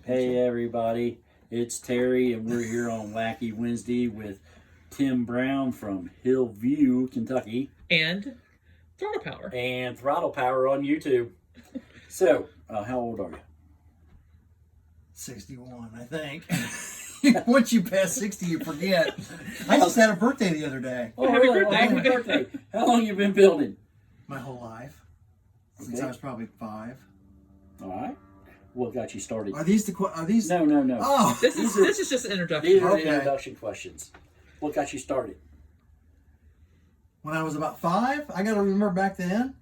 Hey everybody, it's Terry and we're here on Wacky Wednesday with Tim Brown from Hillview, Kentucky. And Throttle Power. And Throttle Power on YouTube. So, how old are you? 61, I think. Once you pass 60, you forget. I just had a birthday the other day. Oh, Happy really? birthday. Happy birthday. How long you been building? My whole life. Since I was probably 5. All right. What got you started? Are these are these? No. Oh, This is just an introduction. These are Okay. the introduction questions. What got you started? when I was about 5, I got to remember back then.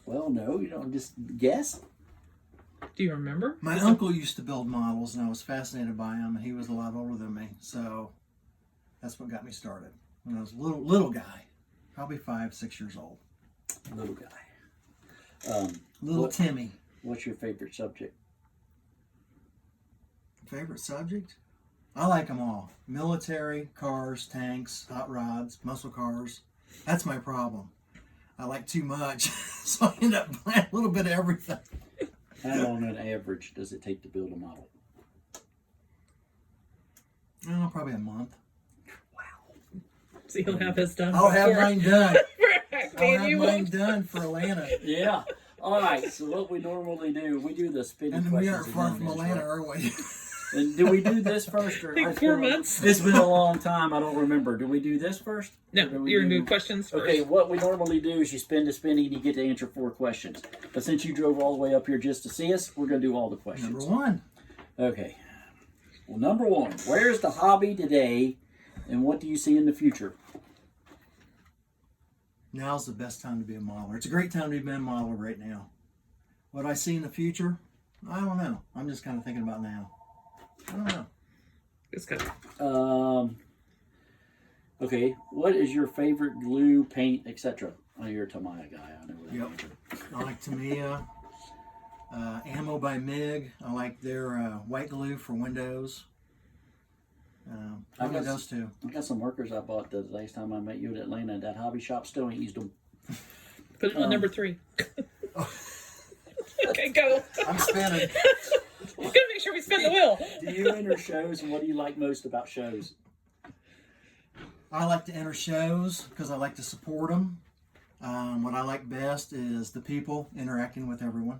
Well, no, you don't just guess. Do you remember? My uncle used to build models, and I was fascinated by him, and he was a lot older than me, so that's what got me started. When I was a little guy, probably 5, 6 years old. Little guy. Little Timmy. What's your favorite subject? Favorite subject? I like them all. Military, cars, tanks, hot rods, muscle cars. That's my problem. I like too much, so I end up buying a little bit of everything. How long on average does it take to build a model? Oh, probably a month. Wow. So you'll have his done. I'll have mine done. I'll Me and have you mine won't. done for Atlanta. Yeah. All right. So what we normally do, we do the spinning And questions. we aren't far and from then this, Atlanta, right? are we? And do we do this first or? I think it's 4 been- months. It's been a long time. I don't remember. Do we do this first? No, Or do we you're going to do questions first. Okay, what we normally do is you spin the spinning and you get to answer 4 questions. But since you drove all the way up here just to see us, we're going to do all the questions. Number 1. Okay. Well, number 1, where's the hobby today and what do you see in the future? Now's the best time to be a modeler. It's a great time to be a modeler right now. What I see in the future, I don't know. I'm just kind of thinking about now. I don't know. It's good. Okay, what is your favorite glue, paint, etc.? Oh, you're a Tamiya guy. I know that. Yep. I like Tamiya. Ammo by MIG. I like their white glue for windows. I like those two. I got some markers I bought the last time I met you at Atlanta. That hobby shop still ain't used them. Put it on number 3. Okay, go. I'm spinning. We gotta make sure we spin the wheel. Do you enter shows and what do you like most about shows? I like to enter shows because I like to support them. What I like best is the people interacting with everyone.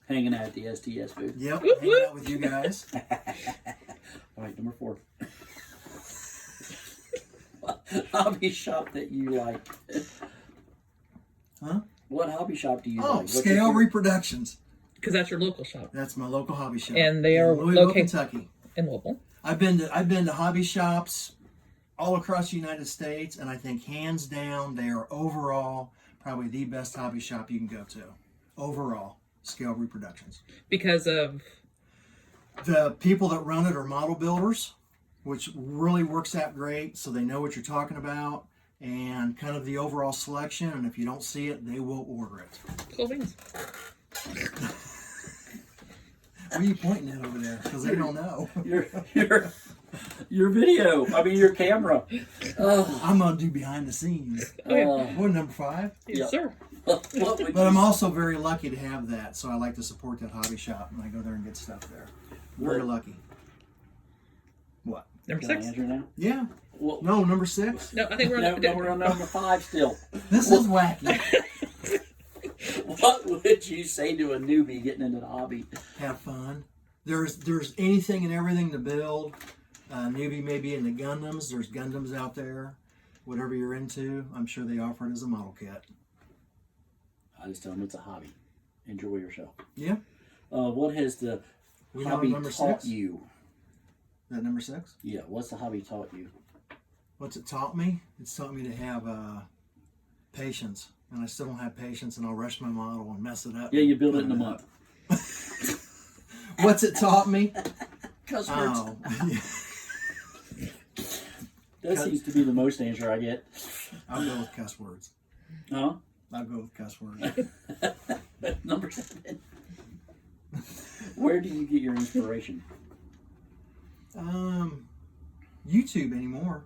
Hanging out at the STS booth. Yep, Whoop, hanging whoop. out with you guys. All right, number 4. Hobby shop that you like. Huh? What hobby shop do you Oh, like? What's your Scale favorite- Reproductions. Because that's your local shop That's my local hobby shop. And they are in Louisville, located- Kentucky. in Louisville. I've been to hobby shops all across the United States, and I think hands down they are overall probably the best hobby shop you can go to. Overall, Scale Reproductions. Because of The people that run it are model builders, which really works out great, so they know what you're talking about, and kind of the overall selection. And if you don't see it, they will order it. cool things. What are you pointing at over there? Because they don't know. Your video. I mean your camera. I'm gonna do behind the scenes. Okay. What, number 5? Yes, Yeah. sir. What would But you I'm also very lucky to have that, so I like to support that hobby shop, and I go there and get stuff there. Very lucky. What? Number Can I 6. answer now? Yeah. Well, No, number 6. No, I think we're no, on no, we're on number 5 still. This is wacky. What would you say to a newbie getting into the hobby? Have fun. There's anything and everything to build. Newbie may be into Gundams. There's Gundams out there. Whatever you're into, I'm sure they offer it as a model kit. I just tell them it's a hobby. Enjoy yourself. Yeah. What has the We know hobby number taught 6? you? Is that number 6? Yeah, what's the hobby taught you? What's it taught me? It's taught me to have patience. And I still don't have patience, and I'll rush my model and mess it up. Yeah, you build it in a month. What's it taught me? Cuss words. Oh, That seems to be the most answer I get. I'll go with cuss words. Huh? I'll go with cuss words. Number 7. Where do you get your inspiration? YouTube anymore.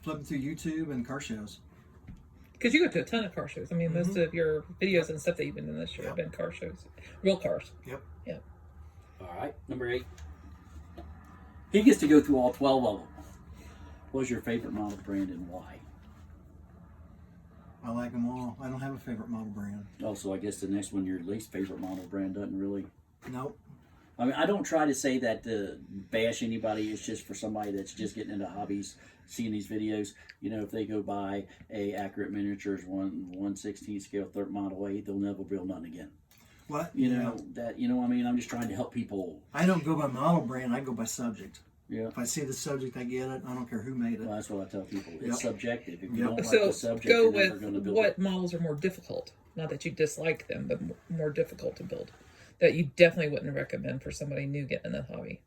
Flipping through YouTube and car shows. Because you go to a ton of car shows. I mean, most of your videos and stuff that you've been in this year have been car shows. Real cars. Yep. Yeah. All right, number 8. He gets to go through all 12 of them. What's your favorite model brand and why? I like them all. I don't have a favorite model brand. Also, I guess the next one, your least favorite model brand, doesn't really. Nope. I mean, I don't try to say that to bash anybody. It's just for somebody that's just getting into hobbies, seeing these videos. You know, if they go buy a Accurate Miniatures 1/16 scale third model 8, they'll never build none again. What? You know that. You know, what I mean, I'm just trying to help people. I don't go by model brand. I go by subject. Yeah. If I see the subject, I get it. I don't care who made it. Well, that's what I tell people. It's Yep. subjective. If you Yep. don't like So the subject, go you're never with going to build what it. models are more difficult. Not that you dislike them, but more difficult to build. That you definitely wouldn't recommend for somebody new getting in the hobby.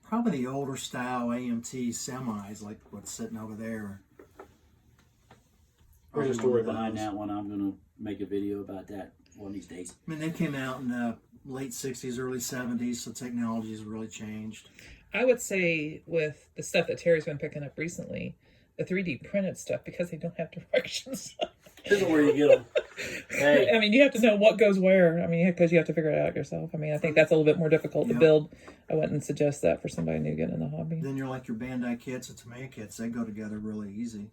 Probably the older style AMT semis, like what's sitting over there. There's a Probably story one of behind those. that one. I'm going to make a video about that one of these days. I mean, they came out in the late 60s, early 70s, so technology has really changed. I would say with the stuff that Terry's been picking up recently, the 3D printed stuff, because they don't have directions. This is where you get them. Hey, I mean, you have to know what goes where. I mean, because you have to figure it out yourself. I mean, I think that's a little bit more difficult to Yeah. build. I wouldn't suggest that for somebody new getting in the hobby. Then you're like your Bandai kits and Tamiya kits. They go together really easy.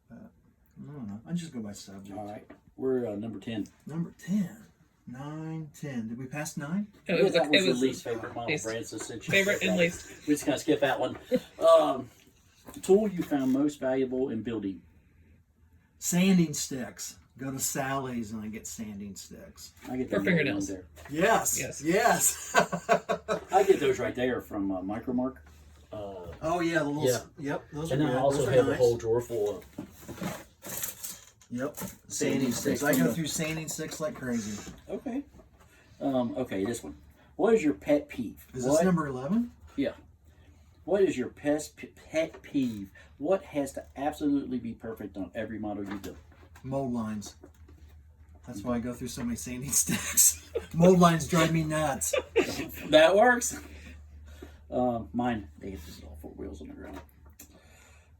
But, I don't know. I just go by subject. all right. We're number 10. Number 10. 9, 10. Did we pass 9? No, it was, that was it your was least favorite model least. brand. So since you favorite said and that, least. we're just going to skip that one. Tool you found most valuable in building. Sanding sticks. Go to Sally's and I get sanding sticks. I get For those fingernails. right Yes. Yes. Yes. there. I get those right there from Micromark. Oh, yeah. The little, Yeah. Yep. Those are And then good. I also Those are have a nice. whole drawer full of. Yep. Sanding Sanding sticks. sticks. I go through sanding sticks like crazy. Okay. Okay, this one. What is your pet peeve? Is What- this number 11? Yeah. What is your pet peeve? What has to absolutely be perfect on every model you build? Mold lines. That's why I go through so many sanding sticks. Mold lines drive me nuts. That works. Mine, they have just all 4 wheels on the ground.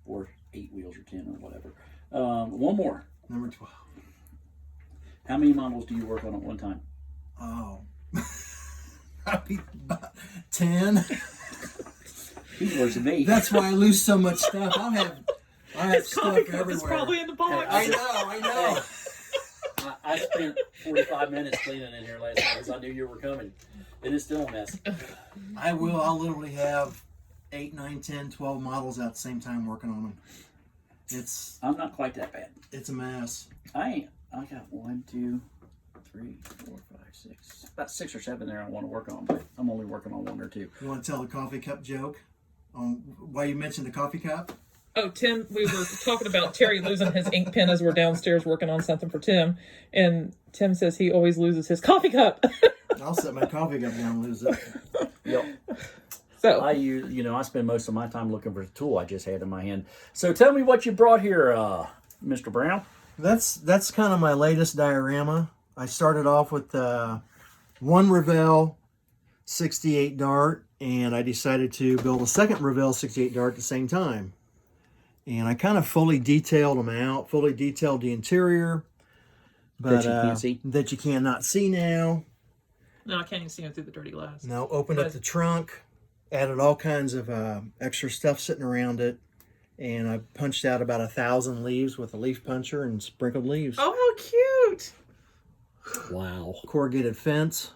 Or 8 wheels or 10 or whatever. One more. Number 12. How many models do you work on at one time? Oh. Probably about 10. He's worse than me. That's why I lose so much stuff. I have stuff Coffee cup everywhere. is probably in the box. I know. I spent 45 minutes cleaning in here last night because I knew you were coming. It is still a mess. I'll literally have 8, 9, 10, 12 models at the same time working on them. I'm not quite that bad. It's a mess. I ain't. I got 1, 2, 3, 4, 5, 6. About 6 or 7 there I want to work on, but I'm only working on 1 or 2. You want to tell the coffee cup joke? Why you mentioned the coffee cup? Oh, Tim, we were talking about Terry losing his ink pen as we're downstairs working on something for Tim. And Tim says he always loses his coffee cup. I'll set my coffee cup down and lose it. Yep. So I spend most of my time looking for the tool I just had in my hand. So tell me what you brought here, Mr. Brown. That's kind of my latest diorama. I started off with one Revell 68 dart, and I decided to build a second Revell 68 dart at the same time. And I kind of fully detailed them out, fully detailed the interior. But, That you can't see? That you cannot see now. no, I can't even see him through the dirty glass. Now, opened up the trunk, added all kinds of extra stuff sitting around it. And I punched out about 1,000 leaves with a leaf puncher and sprinkled leaves. Oh, how cute! Wow. Corrugated fence.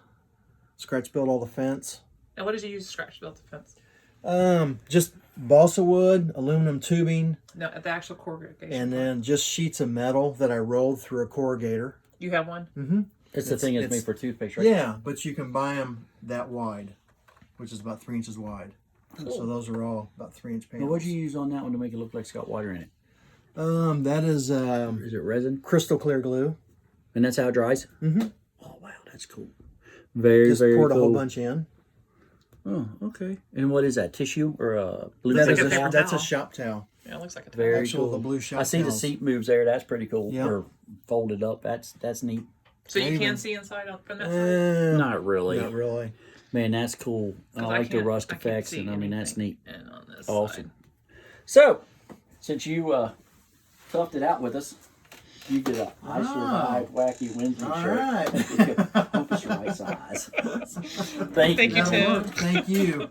Scratch built all the fence. And what did you use to scratch build the fence? Just balsa wood, aluminum tubing, No, the actual corrugation. and then just sheets of metal that I rolled through a corrugator. You have one? Mm-hmm. It's the thing that's made for toothpaste, right? Yeah, but you can buy them that wide, which is about 3 inches wide. Cool. So those are all about 3-inch panels. Well, what'd you use on that one to make it look like it's got water in it? That is Is it resin? crystal clear glue. And that's how it dries? Mm-hmm. Oh, wow, that's cool. Very, Just very poured cool. a whole bunch in. Oh, okay. And what is that? Tissue or a blue That like is a paper that's a towel. shop towel. Yeah, it looks like a towel. Very Actual cool. the blue shop I see the towels. seat moves there. That's pretty cool. Yeah. Or folded up. That's neat. So you Even- can see inside from that side? Not really. Not really. Man, that's cool. I 'Cause like the can't- rust I can't effects, see and I mean, that's neat. anything. And on this Awesome. side. So, since you toughed it out with us, You get a I Survived Wacky Wednesday All shirt. right. Hope it's your right size. Thank Thank you, you. Tim. Thank you.